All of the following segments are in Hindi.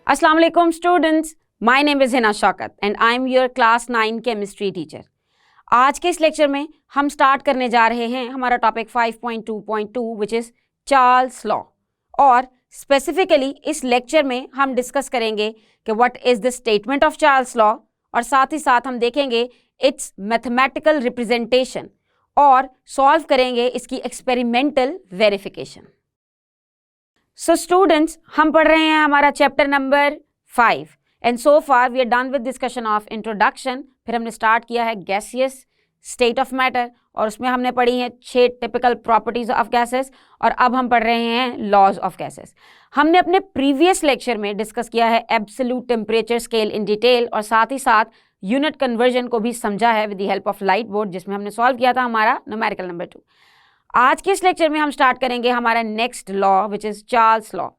Assalamu alaikum students, my name is Hina Shaukat and I am your class 9 chemistry teacher. आज के इस लेक्चर में हम स्टार्ट करने जा रहे हैं हमारा topic 5.2.2 which is Charles law और स्पेसिफिकली इस लेक्चर में हम डिस्कस करेंगे कि what is the statement of Charles law और साथ ही साथ हम देखेंगे इट्स मैथमेटिकल रिप्रेजेंटेशन और सॉल्व करेंगे इसकी एक्सपेरिमेंटल वेरिफिकेशन. सो स्टूडेंट्स, हम पढ़ रहे हैं हमारा chapter number 5 and so far we are done with discussion of introduction. फिर हमने स्टार्ट किया है गैसियस स्टेट ऑफ मैटर और उसमें हमने पढ़ी हैं 6 टिपिकल प्रॉपर्टीज ऑफ गैसेस और अब हम पढ़ रहे हैं लॉज ऑफ गैसेस. हमने अपने प्रीवियस लेक्चर में डिस्कस किया है absolute temperature scale in detail और साथ ही साथ यूनिट कन्वर्जन को भी समझा है with the help of light board, जिसमें हमने सॉल्व किया था हमारा न्यूमेरिकल नंबर 2. आज के इस लेक्चर में हम स्टार्ट करेंगे हमारा next law which is Charles law.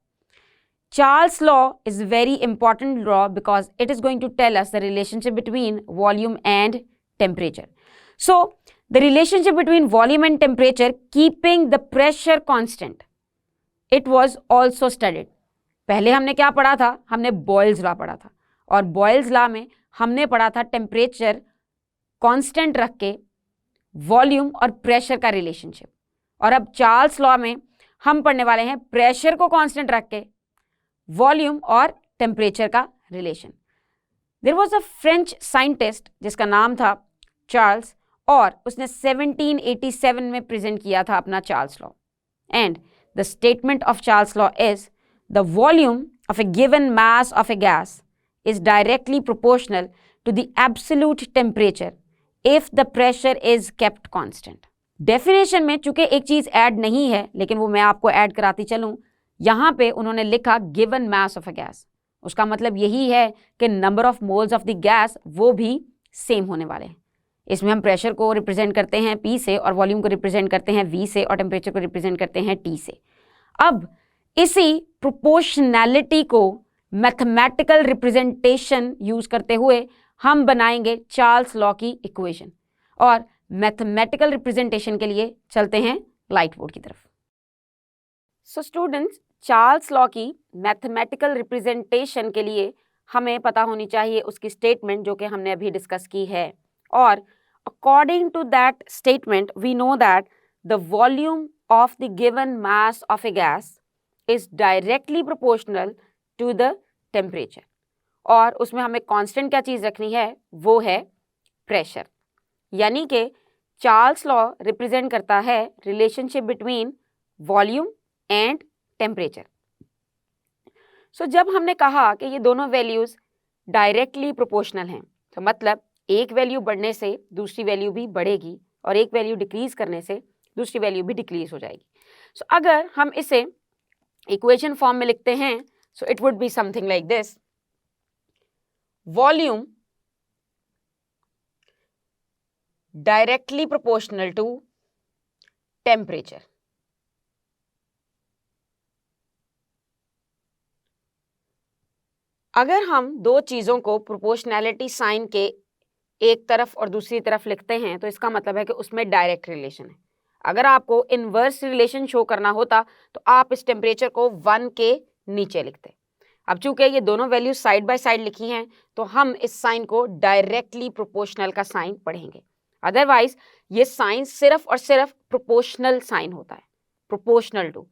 Charles law is very important law because it is going to tell us the relationship between volume and temperature. So, the relationship between volume and temperature keeping the pressure constant. It was also studied. पहले हमने क्या पढ़ा था? हमने Boyle's law पढ़ा था और Boyle's law में हमने पढ़ा था टेम्परेचर कांस्टेंट रख के वॉल्यूम और प्रेशर का रिलेशनशिप. और अब चार्ल्स लॉ में हम पढ़ने वाले हैं प्रेशर को कांस्टेंट रख के वॉल्यूम और टेम्परेचर का relation. There was a French scientist जिसका नाम था चार्ल्स और उसने 1787 में प्रेजेंट किया था अपना Charles law. And the statement of Charles law is the volume of a given mass of a gas is directly proportional to the absolute temperature if the pressure is kept constant. Definition में चूंकि एक चीज ऐड नहीं है लेकिन वो मैं आपको ऐड कराती चलूं, यहाँ पे उन्होंने लिखा given mass of a gas. उसका मतलब यही है कि number of moles of the gas वो भी सेम होने वाले हैं. इसमें हम प्रेशर को रिप्रेजेंट करते हैं P से और वॉल्यूम को रिप्रेजेंट करते हैं V से और टेम्परेचर को रिप्रेजेंट करते हैं T से. अब इसी प्रोपोर्शनैलिटी को मैथमेटिकल रिप्रेजेंटेशन यूज करते हुए हम बनाएंगे चार्ल्स लॉ की इक्वेशन और मैथमेटिकल रिप्रेजेंटेशन के लिए चलते हैं लाइट बोर्ड की तरफ. सो स्टूडेंट्स, चार्ल्स लॉ की मैथमेटिकल रिप्रेजेंटेशन के लिए हमें पता होनी चाहिए उसकी स्टेटमेंट जो कि हमने अभी डिस्कस की है. और according to that statement we know that the volume of the given mass of a gas is directly proportional to the temperature. और उसमें हमें कांस्टेंट क्या चीज़ रखनी है, वो है प्रेशर. यानी कि चार्ल्स लॉ रिप्रेजेंट करता है relationship between volume and temperature. So जब हमने कहा कि ये दोनों वैल्यूज डायरेक्टली प्रोपोर्शनल हैं तो मतलब एक वैल्यू बढ़ने से दूसरी वैल्यू भी बढ़ेगी और एक वैल्यू डिक्रीज करने से दूसरी वैल्यू भी डिक्रीज हो जाएगी. सो अगर हम इसे इक्वेशन फॉर्म में लिखते हैं so it would be something like this. Volume directly proportional to temperature. अगर हम दो चीज़ों को प्रोपोर्शनैलिटी साइन के एक तरफ और दूसरी तरफ लिखते हैं तो इसका मतलब है कि उसमें डायरेक्ट रिलेशन है. अगर आपको इनवर्स रिलेशन शो करना होता तो आप इस टेम्परेचर को 1 के नीचे लिखते. अब चूंकि ये दोनों वैल्यूज साइड बाय साइड लिखी हैं तो हम इस साइन को डायरेक्टली प्रोपोर्शनल का साइन पढ़ेंगे. अदरवाइज ये साइन सिर्फ और सिर्फ प्रोपोर्शनल साइन होता है, प्रोपोर्शनल टू.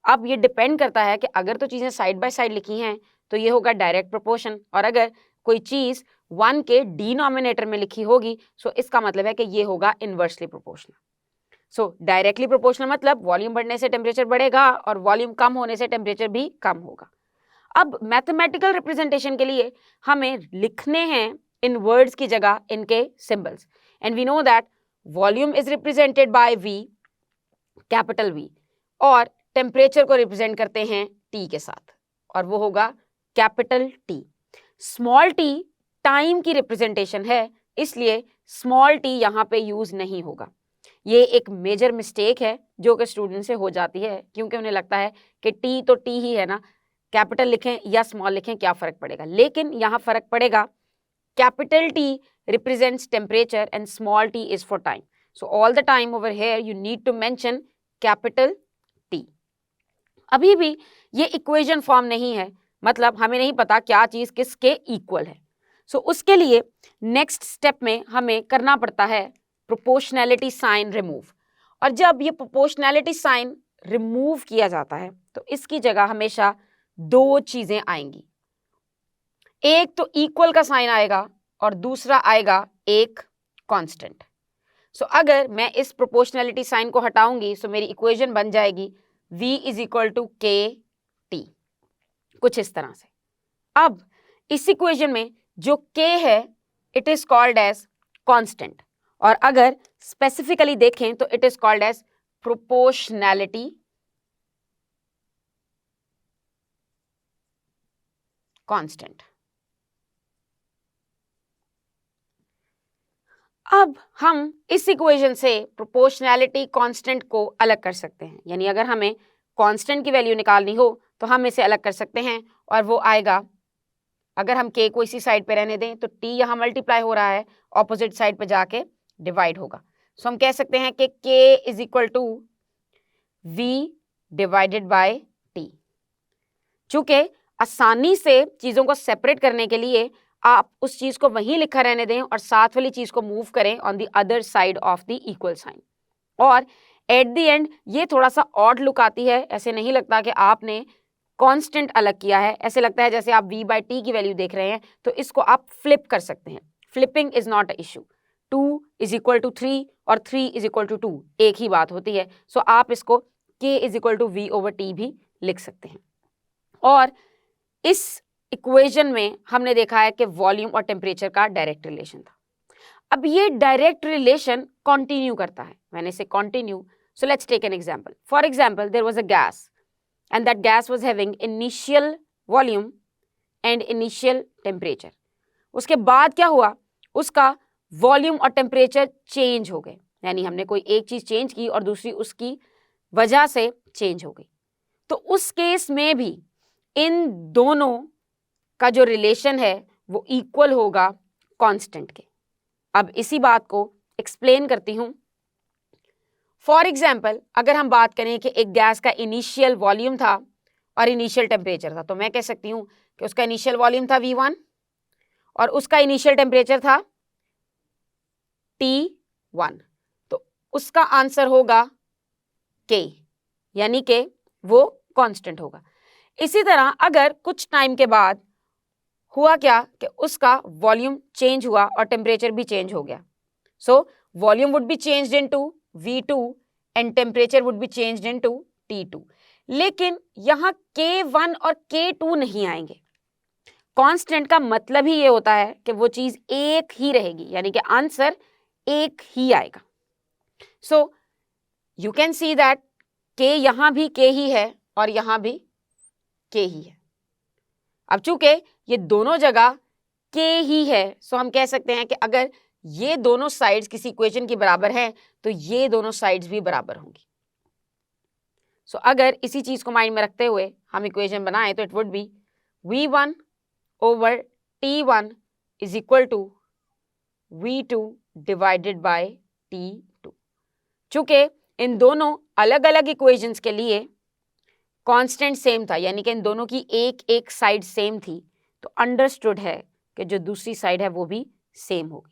अब ये डिपेंड करता है कि अगर तो चीज़ें साइड बाय साइड लिखी हैं तो ये होगा डायरेक्ट प्रोपोर्शन और अगर कोई चीज़ 1 के डिनोमिनेटर में लिखी होगी सो इसका मतलब है कि ये होगा इन्वर्सली प्रोपोर्शनल. सो डायरेक्टली प्रोपोर्शनल मतलब वॉल्यूम बढ़ने से टेम्परेचर बढ़ेगा और वॉल्यूम कम होने से टेम्परेचर भी कम होगा. अब मैथमेटिकल रिप्रेजेंटेशन के लिए हमें लिखने हैं इन वर्ड्स की जगह इनके symbols. And we know that volume is represented by V, capital V, और टेम्परेचर को रिप्रेजेंट करते हैं T के साथ और वो होगा capital T. Small t time की रिप्रेजेंटेशन है इसलिए स्मॉल t यहाँ पे यूज नहीं होगा. ये एक मेजर मिस्टेक है जो कि स्टूडेंट से हो जाती है क्योंकि उन्हें लगता है कि t तो t ही है ना, कैपिटल लिखें या स्मॉल लिखें क्या फ़र्क पड़ेगा. लेकिन यहाँ फ़र्क पड़ेगा. Capital T represents temperature and small t is for time. So all the time over here you need to mention capital T. अभी भी ये इक्वेशन फॉर्म नहीं है मतलब हमें नहीं पता क्या चीज़ किसके इक्वल है। सो उसके लिए नेक्स्ट स्टेप में हमें करना पड़ता है प्रोपोर्शनैलिटी साइन रिमूव। और जब ये प्रोपोर्शनैलिटी साइन रिमूव किया जाता है तो इसकी जगह हमेशा दो चीज़ें आएंगी, एक तो इक्वल का साइन आएगा और दूसरा आएगा एक कांस्टेंट। सो अगर मैं इस प्रोपोर्शनैलिटी साइन को हटाऊंगी तो मेरी इक्वेशन बन जाएगी v इज इक्वल टू के टी, कुछ इस तरह से। अब इस इक्वेशन में जो k है it is called as constant, और अगर स्पेसिफिकली देखें तो it is called as proportionality constant. अब हम इस इक्वेशन से प्रोपोर्शनैलिटी कांस्टेंट को अलग कर सकते हैं, यानी अगर हमें कांस्टेंट की वैल्यू निकालनी हो तो हम इसे अलग कर सकते हैं, और वो आएगा, अगर हम k को इसी साइड पे रहने दें तो t यहाँ मल्टीप्लाई हो रहा है, ऑपोजिट साइड पे जाके डिवाइड होगा। सो हम कह सकते हैं कि k is equal to v divided by t। चूंकि आसानी से चीज़ों को सेपरेट करने के लिए आप उस चीज़ को वहीं लिखा रहने दें और साथ वाली चीज़ को मूव करें on the other side of the equal sign, और एट द एंड ये थोड़ा सा ऑड लुक आती है। ऐसे नहीं लगता कि आपने कांस्टेंट अलग किया है, ऐसे लगता है जैसे आप v बाई टी की वैल्यू देख रहे हैं। तो इसको आप फ्लिप कर सकते हैं, flipping is not a issue. 2 is equal to 3 और 3 इज इक्वल टू 2 एक ही बात होती है। सो आप इसको k is equal to v over T भी लिख सकते हैं। और इस इक्वेशन में हमने देखा है कि वॉल्यूम और टेम्परेचर का डायरेक्ट रिलेशन था। अब ये डायरेक्ट रिलेशन कंटिन्यू करता है। When I say continue, so let's take an example. For example, there was a gas and that gas was having initial volume and initial temperature. उसके बाद क्या हुआ, उसका वॉल्यूम और टेम्परेचर चेंज हो गए, यानी हमने कोई एक चीज चेंज की और दूसरी उसकी वजह से चेंज हो गई। तो उस केस में भी इन दोनों का जो रिलेशन है वो इक्वल होगा कांस्टेंट के। अब इसी बात को एक्सप्लेन करती हूं। फॉर एग्जाम्पल, अगर हम बात करें कि एक गैस का इनिशियल वॉल्यूम था और इनिशियल टेम्परेचर था, तो मैं कह सकती हूँ कि उसका इनिशियल वॉल्यूम था V1 और उसका इनिशियल टेम्परेचर था T1, तो उसका आंसर होगा K, यानी कि वो कांस्टेंट होगा। इसी तरह अगर कुछ टाइम के बाद हुआ क्या कि उसका वॉल्यूम चेंज हुआ और टेम्परेचर भी चेंज हो गया, so volume would be changed into V2 and temperature would be changed into T2, लेकिन यहाँ K1 और K2 नहीं आएंगे। कांस्टेंट का मतलब ही ये होता है कि वो चीज एक ही रहेगी, यानी कि आंसर एक ही आएगा। So you can see that K यहाँ भी K ही है और यहाँ भी K ही है। अब चूंकि ये दोनों जगह K ही है, सो हम कह सकते हैं कि अगर ये दोनों साइड्स किसी इक्वेशन की बराबर हैं तो ये दोनों साइड्स भी बराबर होंगी। सो अगर इसी चीज को माइंड में रखते हुए हम इक्वेशन बनाएं तो it would be V1 over T1 is equal to V2 divided by T2। चूंकि इन दोनों अलग अलग इक्वेशंस के लिए कांस्टेंट सेम था, यानी कि इन दोनों की एक एक साइड सेम थी, तो अंडरस्टूड है कि जो दूसरी साइड है वो भी सेम होगी।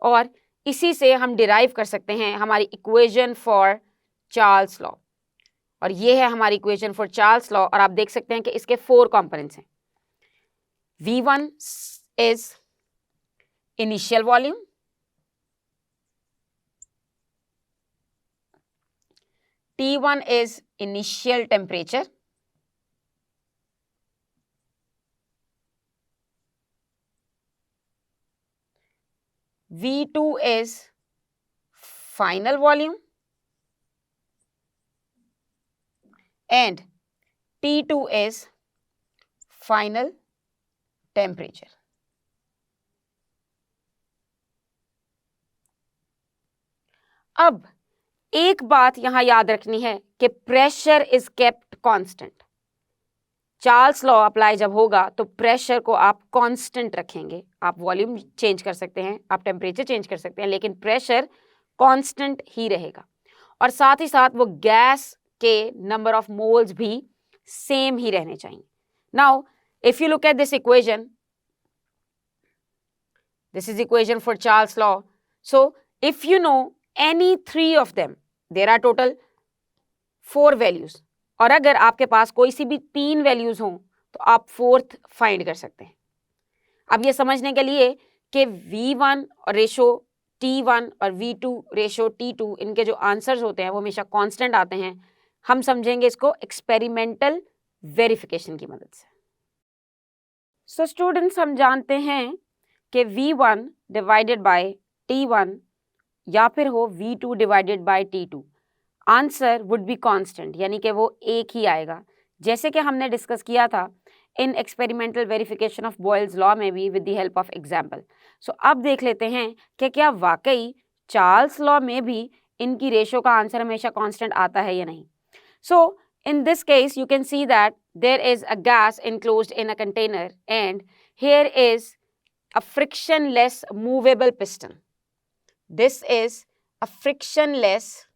और इसी से हम डिराइव कर सकते हैं हमारी इक्वेशन फॉर चार्ल्स लॉ, और ये है हमारी इक्वेशन फॉर चार्ल्स लॉ। और आप देख सकते हैं कि इसके 4 कंपोनेंट्स हैं। V1 is initial volume, T1 is initial temperature, V2 is final volume, and T2 is final temperature. अब एक बात यहां याद रखनी है कि pressure is kept constant. Charles law apply जब होगा तो प्रेशर को आप कांस्टेंट रखेंगे। आप वॉल्यूम चेंज कर सकते हैं, आप टेम्परेचर चेंज कर सकते हैं, लेकिन प्रेशर कांस्टेंट ही रहेगा। और साथ ही साथ वो गैस के नंबर ऑफ मोल्स भी सेम ही रहने चाहिए। Now If you look at this equation, this is equation for Charles law. So if you know any three of them, there are total 4 values, और अगर आपके पास कोई सी भी 3 वैल्यूज हों तो आप 4th फाइंड कर सकते हैं। अब ये समझने के लिए कि V1 और रेशो T1 और V2 रेशो T2 इनके जो आंसर्स होते हैं वो हमेशा कांस्टेंट आते हैं, हम समझेंगे इसको एक्सपेरिमेंटल वेरिफिकेशन की मदद से। सो स्टूडेंट्स, हम जानते हैं कि V1 डिवाइडेड बाय T1 या फिर हो V2 divided by T2, answer would be constant, यानी कि वो एक ही आएगा, जैसे कि हमने डिस्कस किया था in experimental verification of Boyle's law में भी with the help of example. So अब देख लेते हैं कि क्या वाकई चार्ल्स लॉ में भी इनकी रेशो का आंसर हमेशा कांस्टेंट आता है या नहीं। सो in this case you can see that there is a gas enclosed in a container and here is a frictionless movable piston. This is a frictionless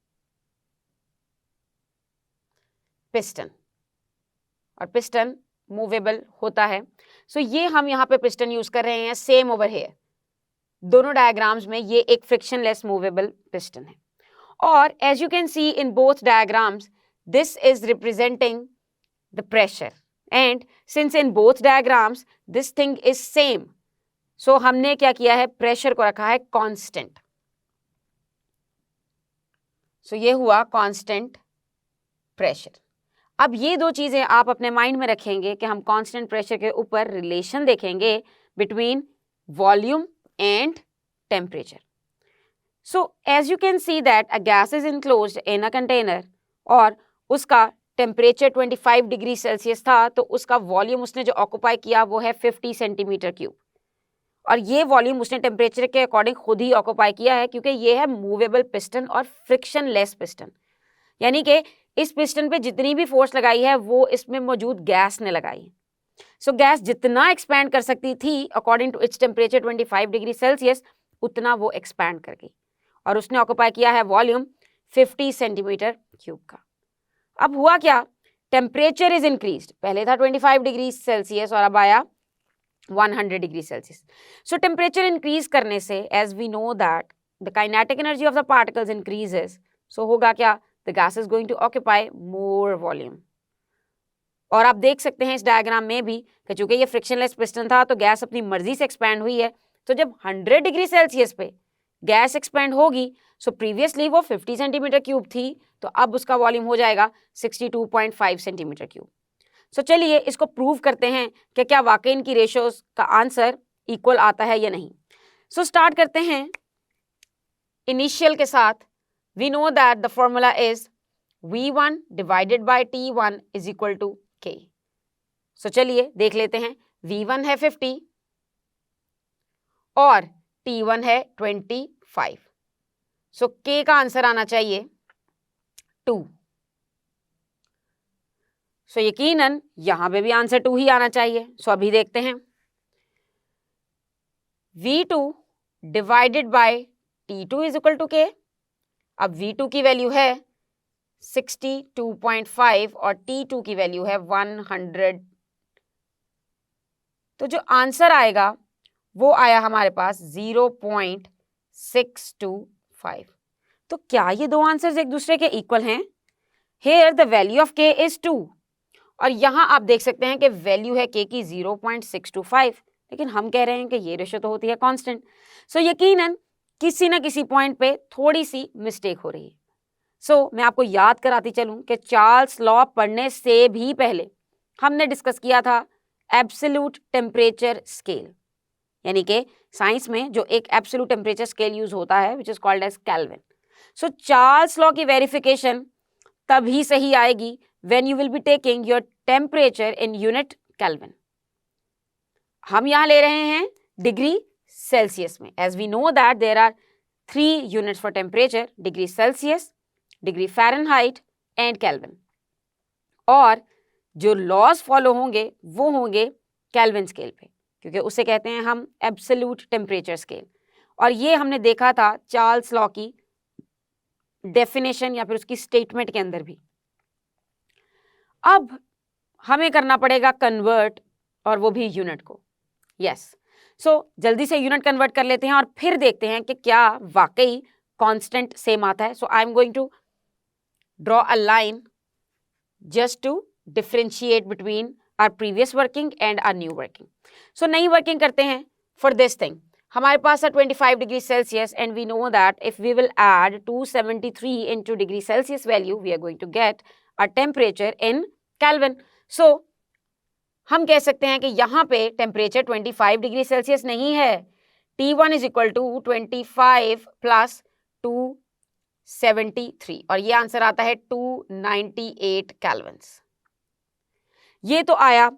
piston और piston movable होता है। So ये हम यहाँ पे piston यूज कर रहे हैं same over here, दोनों डायग्राम्स में ये एक frictionless movable piston है। और as you can see in both diagrams, this is representing the pressure and since in both diagrams this thing is same, so हमने क्या किया है, प्रेशर को रखा है कांस्टेंट। सो ये हुआ कांस्टेंट प्रेशर। अब ये दो चीजें आप अपने माइंड में रखेंगे कि हम कांस्टेंट प्रेशर के ऊपर रिलेशन देखेंगे between volume and temperature. So as you can see that a gas is enclosed in a container और उसका टेम्परेचर 25 डिग्री सेल्सियस था, तो उसका वॉल्यूम उसने जो ऑक्यूपाई किया वो है 50 सेंटीमीटर क्यूब, और ये वॉल्यूम उसने टेम्परेचर के अकॉर्डिंग खुद ही ऑक्यूपाई किया है क्योंकि ये है मूवेबल पिस्टन और फ्रिक्शन लेस पिस्टन, यानी कि इस पिस्टन पे जितनी भी फोर्स लगाई है वो इसमें मौजूद गैस ने लगाई है। सो गैस जितना एक्सपैंड कर सकती थी according to its temperature 25 degree Celsius, उतना वो एक्सपैंड कर गई और उसने ऑक्यूपाई किया है वॉल्यूम 50 सेंटीमीटर क्यूब का। अब हुआ क्या, टेम्परेचर इज इंक्रीज्ड, पहले था 25 डिग्री सेल्सियस और अब आया 100 degree Celsius. So temperature increase करने से as we know that the kinetic energy of the particles increases, so होगा क्या, the gas is going to occupy more volume. और आप देख सकते हैं इस डायग्राम में भी कि चूंकि ये फ्रिक्शनलेस पिस्टन था तो गैस अपनी मर्जी से एक्सपैंड हुई है, तो जब 100 डिग्री सेल्सियस पे गैस एक्सपैंड होगी, सो प्रीवियसली वो 50 सेंटीमीटर क्यूब थी, तो अब उसका वॉल्यूम हो जाएगा 62.5 सेंटीमीटर क्यूब। सो चलिए इसको प्रूव करते हैं कि क्या वाकई इनकी रेशियोज का आंसर इक्वल आता है या नहीं। सो स्टार्ट करते हैं इनिशियल के साथ। We know that the formula is V1 divided by T1 is equal to K। So चलिए देख लेते हैं, V1 है 50 और T1 है 25, सो K का आंसर आना चाहिए 2। सो यकीनन यहां पे भी आंसर 2 ही आना चाहिए। सो अभी देखते हैं, V2 divided by T2 is equal to K। अब V2 की वैल्यू है 62.5 और T2 की वैल्यू है 100, तो जो आंसर आएगा वो आया हमारे पास 0.625। तो क्या ये दो आंसर्स एक दूसरे के इक्वल हैं? Here the value of K is 2 और यहाँ आप देख सकते हैं कि वैल्यू है K की 0.625, लेकिन हम कह रहे हैं कि ये रेशो तो होती है कांस्टेंट। सो यकीनन किसी ना किसी पॉइंट पे थोड़ी सी मिस्टेक हो रही है। सो मैं आपको याद कराती चलूं कि चार्ल्स लॉ पढ़ने से भी पहले हमने डिस्कस किया था एब्सोल्यूट टेम्परेचर स्केल, यानी कि साइंस में जो एक एब्सोल्यूट टेम्परेचर स्केल यूज होता है which is called as Kelvin. So Charles law की वेरिफिकेशन तभी सही आएगी when you will be taking your temperature in unit Kelvin। हम यहाँ ले रहे हैं डिग्री सेल्सियस में, as we know that there are 3 units for temperature, degree Celsius, degree Fahrenheit and kelvin, और जो लॉज फॉलो होंगे वो होंगे केल्विन स्केल पे, क्योंकि उसे कहते हैं हम एब्सोल्यूट टेम्परेचर स्केल। और ये हमने देखा था चार्ल्स लॉ की डेफिनेशन या फिर उसकी स्टेटमेंट के अंदर भी। अब हमें करना पड़ेगा कन्वर्ट और वो भी यूनिट को। यस, सो जल्दी से यूनिट कन्वर्ट कर लेते हैं और फिर देखते हैं कि क्या वाकई कांस्टेंट सेम आता है। So I am going to draw a line just to differentiate between our previous working and our new working. So नई working करते हैं for this thing. हमारे पास है 25 degree Celsius and we know that if we will add 273 into degree Celsius value, we are going to get a temperature in Kelvin. So हम कह सकते हैं कि यहाँ पे temperature 25 degree Celsius नहीं है. T1 is equal to 25 plus 273 और ये आंसर आता है 298 केल्विन्स। ये तो आया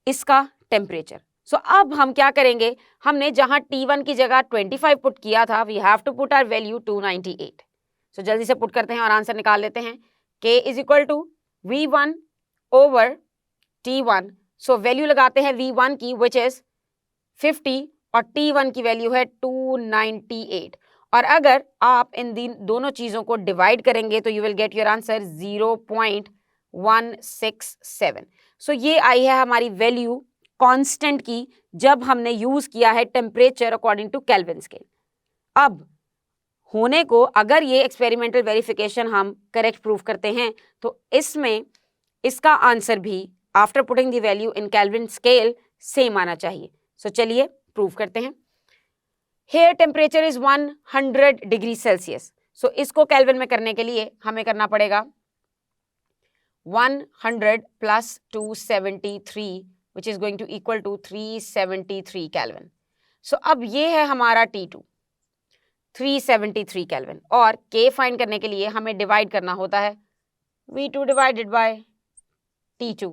इसका टेम्परेचर। सो अब हम क्या करेंगे, हमने जहां T1 की जगह 25 पुट किया था, we have to put our value 298। So जल्दी से पुट करते हैं और आंसर निकाल लेते हैं। K is equal to V1 over T1। So value लगाते हैं V1 की विच इज 50 और T1 की वैल्यू है 298। और अगर आप इन दोनों चीज़ों को डिवाइड करेंगे तो you will get your answer 0.167। सो ये आई है हमारी वैल्यू कांस्टेंट की जब हमने यूज़ किया है temperature according to Kelvin scale. अब होने को अगर ये एक्सपेरिमेंटल वेरिफिकेशन हम करेक्ट प्रूव करते हैं तो इसमें इसका आंसर भी after putting the value in Kelvin scale same आना चाहिए। सो चलिए प्रूव करते हैं। Here temperature is 100 degree Celsius. So इसको केल्विन में करने के लिए हमें करना पड़ेगा 100 plus 273 which is going to equal to 373 Kelvin. So अब ये है हमारा T2 373 Kelvin और K फाइंड करने के लिए हमें डिवाइड करना होता है V2 divided by T2.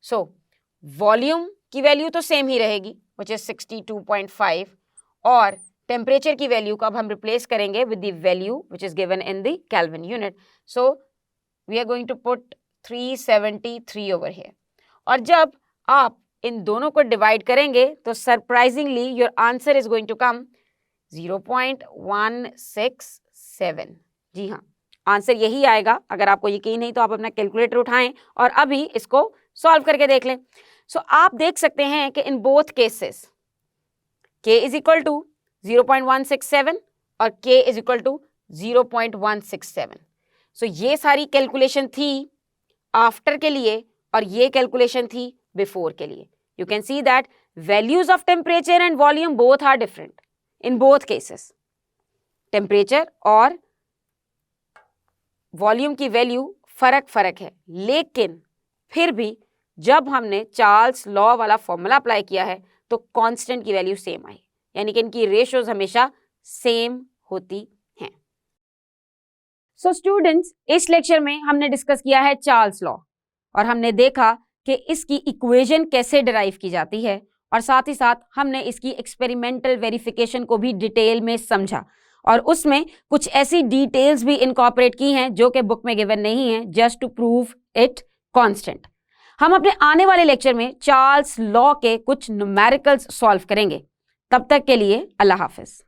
So volume की वैल्यू तो सेम ही रहेगी which is 62.5 और टेम्परेचर की वैल्यू को अब हम रिप्लेस करेंगे with the value which is given in the Kelvin unit. So we are going to put 373 over here और जब आप इन दोनों को डिवाइड करेंगे तो surprisingly your answer is going to come 0.167। जी हाँ, आंसर यही आएगा। अगर आपको यकीन नहीं तो आप अपना कैलकुलेटर उठाएं और अभी इसको सॉल्व करके देख लें। सो आप देख सकते हैं कि in both cases K is equal to 0.167 और K is equal to 0.167. So ये सारी कैलकुलेशन थी आफ्टर के लिए और ये कैलकुलेशन थी बिफोर के लिए। You can see that values of temperature and volume both are different in both cases. Temperature और वॉल्यूम की वैल्यू फर्क है, लेकिन फिर भी जब हमने चार्ल्स लॉ वाला फॉर्मूला अप्लाई किया है तो कांस्टेंट की वैल्यू सेम आई, यानी कि इनकी रेशियोज हमेशा सेम होती हैं। सो स्टूडेंट्स, इस लेक्चर में हमने डिस्कस किया है चार्ल्स लॉ और हमने देखा कि इसकी इक्वेशन कैसे डिराइव की जाती है और साथ ही साथ हमने इसकी एक्सपेरिमेंटल वेरिफिकेशन को भी डिटेल में समझा और उसमें कुछ ऐसी डिटेल्स भी इनकॉर्पोरेट की हैं जो कि बुक में गिवन नहीं है, just to prove it constant. हम अपने आने वाले लेक्चर में चार्ल्स लॉ के कुछ न्यूमेरिकल्स सॉल्व करेंगे। तब तक के लिए अल्लाह हाफिज।